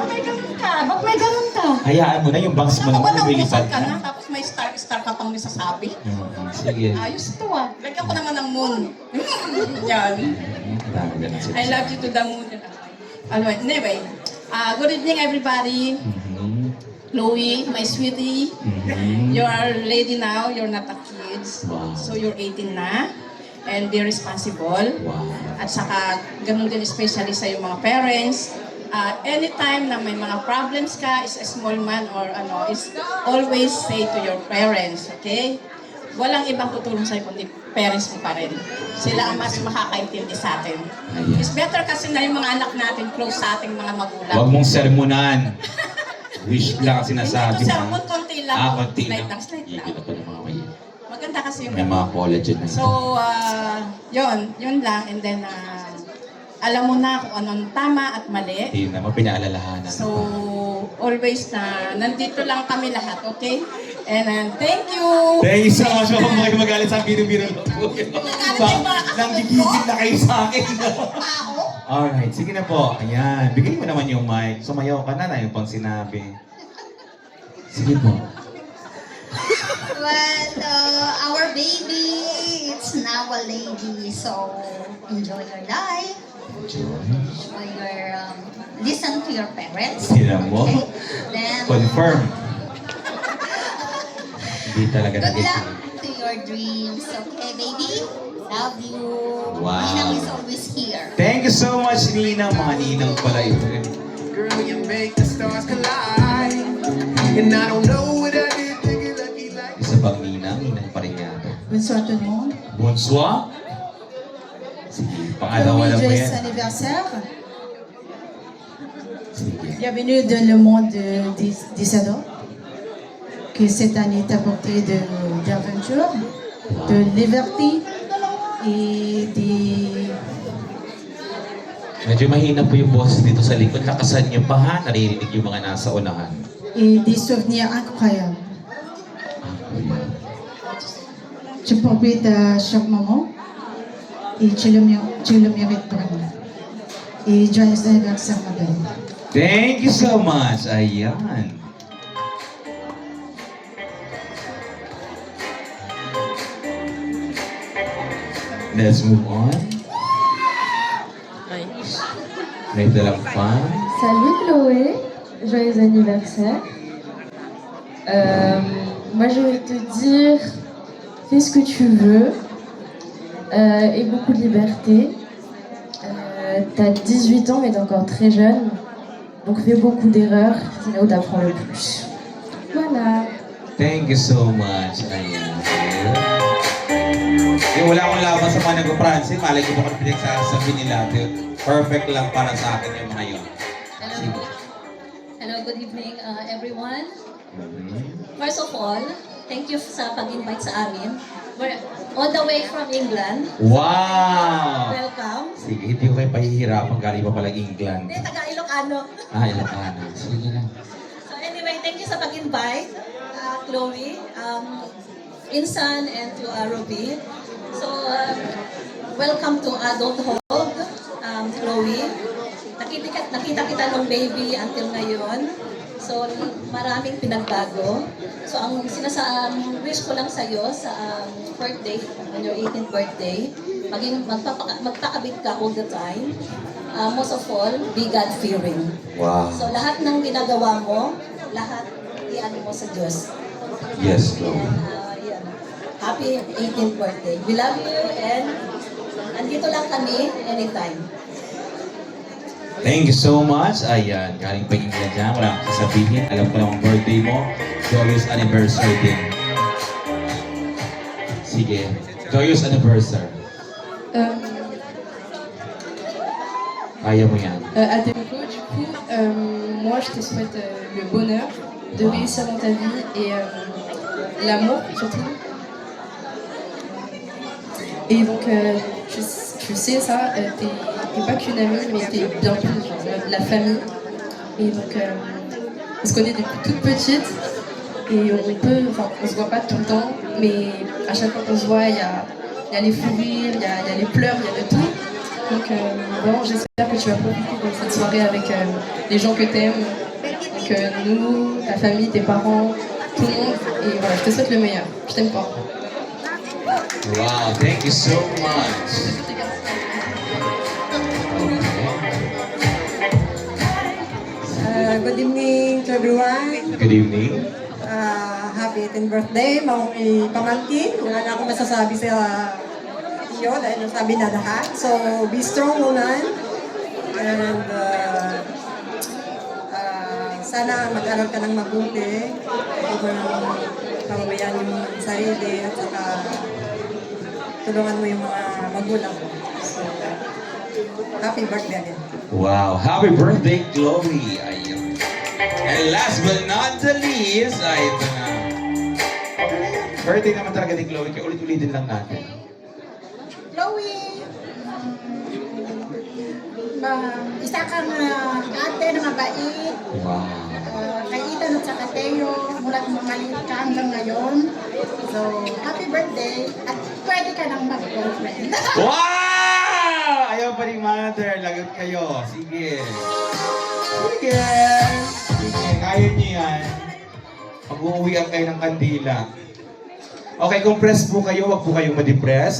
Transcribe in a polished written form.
Ba't may ganun ka? Ba't may ganun ka? Hayaan mo na yung bangs mo naman, Walang lumilipad usap ka na, na. tapos may star ka pang nasasabi. Sige. Ayos ito ah. Lagyan ko naman ng moon. Yan. Dami ganun siya. I love you to the moon. Anyway, good evening everybody. Chloe, my sweetie. You are a lady now, you're not a kid. Wow. So you're 18 na. And be responsible. Wow. At saka, ganun din especially sa yung mga parents. Anytime na may mga problems ka, is a small man or ano, is always say to your parents, okay? Walang ibang tutulong sa'yo kundi parents mo pa rin. Sila ang mas makakaintindi sa atin. It's better kasi na yung mga anak natin close sa ating mga magulang. Huwag mong sermonan. Wish lang ang sinasabi. Hindi ko sermon, konti lang. Konti Slide lang. lang, slide lang. Igil ako ng mga mayin. Maganda kasi yung May mga collagen na. So, yun lang. And then, alam mo na kung anong tama at mali. Hindi naman pinaalalahanan. So, always na nandito lang kami lahat, okay? And thank you! Thank you so much. Huwag mo kayo magalit sa biro-biro lang po. Nanggigigil na kayo sa akin. Alright, sige na po. Ayan, bigay mo naman yung mic. Sumayaw ka na yung pang sinabi. Sige po. Well, our baby, it's now a lady, so enjoy your life. Enjoy your, listen to your parents. Sila mo? Okay? Then, Confirm. Hindi talaga good luck nag-iisip. to your dreams, okay, baby? Love you. Wow. Ninang is always here. Thank you so much, Nina. Mga ninang pala ito. Girl, you make the stars collide. And I don't know what I did to get lucky like. Isa bang ninang? Ninang pa rin yata. Bonsoir tout le monde. Bonsoir. Sige, pangalawa lang mo Joyeux yan. anniversaire. Sige. Bienvenue dans le monde d'Isadora. Que cette année t'a apporté d'aventure, de liberté et Medyo mahina po yung boses dito sa likod. Lakasan niyo pa ha. Naririnig yung mga nasa unahan. des souvenirs incroyables. Tu profites à chaque moment et tu le mérites vraiment. Et joyeux anniversaire, ma belle. Thank you so much. Ayan. Let's move on. May dalang fan. Salut Chloé, joyeux anniversaire. Moi je vais te dire, fais ce que tu veux et beaucoup de liberté. T'as 18 ans mais t'es encore très jeune, donc fais beaucoup d'erreurs, c'est là où t'apprends le plus. Voilà. Thank you so much. Ayan. Wala akong laban sa mga nag-Pransin. Malay ko ba kung pinagsasabi nila. Perfect lang para sa akin yung mga yun. Hello. Hello, good evening everyone. Mhm. First of all, thank you sa pag-invite sa amin. We're all the way from England. Wow! Welcome. Sige, hindi ko kayo pahihirapan. Galing pa pala England. Hindi, taga-Ilocano. Ilocano. Sige lang. So anyway, thank you sa pag-invite, Chloe, Insan, and to Ruby. So, welcome to Adulthood, Chloe. Nakita kita nung baby until ngayon. So, maraming pinagbago. So, ang wish ko lang sa'yo sa birthday, on your 18th birthday, magpakabit ka all the time. Most of all, be God-fearing. Wow. So, lahat ng ginagawa mo, lahat iano mo sa Diyos. Yes, Lord. Yan. Happy 18th birthday. We love you and andito lang kami anytime. Thank you so much. Ayan, galing pa England dyan. Wala akong sasabihin. Alam ko lang ang birthday mo. Joyous anniversary din. Sige. Joyous anniversary. Kaya mo yan. À tes propos, du coup, moi je te souhaite le bonheur de réussir dans ta vie et l'amour surtout. Et donc, tu sais ça, t'es pas qu'une amie, mais t'es bien plus, genre la famille. Et donc, on se connaît depuis toute petite et on se voit pas tout le temps, mais à chaque fois qu'on se voit, il y a les fous rires, il y a les pleurs, il y a de tout. Donc, vraiment, j'espère que tu vas profiter de cette soirée avec les gens que tu aimes. Donc, nous, ta famille, tes parents, tout le monde. Et voilà, je te souhaite le meilleur. Je t'aime fort. Wow, thank you so much. Good evening to everyone. Good evening. Happy 18th birthday, Maong Pamangkin. Wala na akong masasabi sa iyo dahil nasabi na lahat. So, be strong woman. And sana mag-aral ka ng mabuti. Huwag mo pababayaan yung sarili at saka tulungan mo yung mga magulang mo. So, happy birthday again. Wow, happy birthday, Chloe. Ayun. And last but not the least, ay ito na. Birthday naman talaga ni Chloe, kaya ulit-ulitin lang natin. Chloe! Isa kang ate na mabait. Wow. Kay Ethan at saka Teo, mula maliit ka hanggang ngayon. So, happy birthday. At pwede ka nang mag-girlfriend. Wow! Ayaw pa rin mother, lagot kayo. Sige. Sige. Sige, kaya niyo yan. Mag-uuwian kayo ng kandila. Okay, kung press po kayo, wag po kayong ma-depress.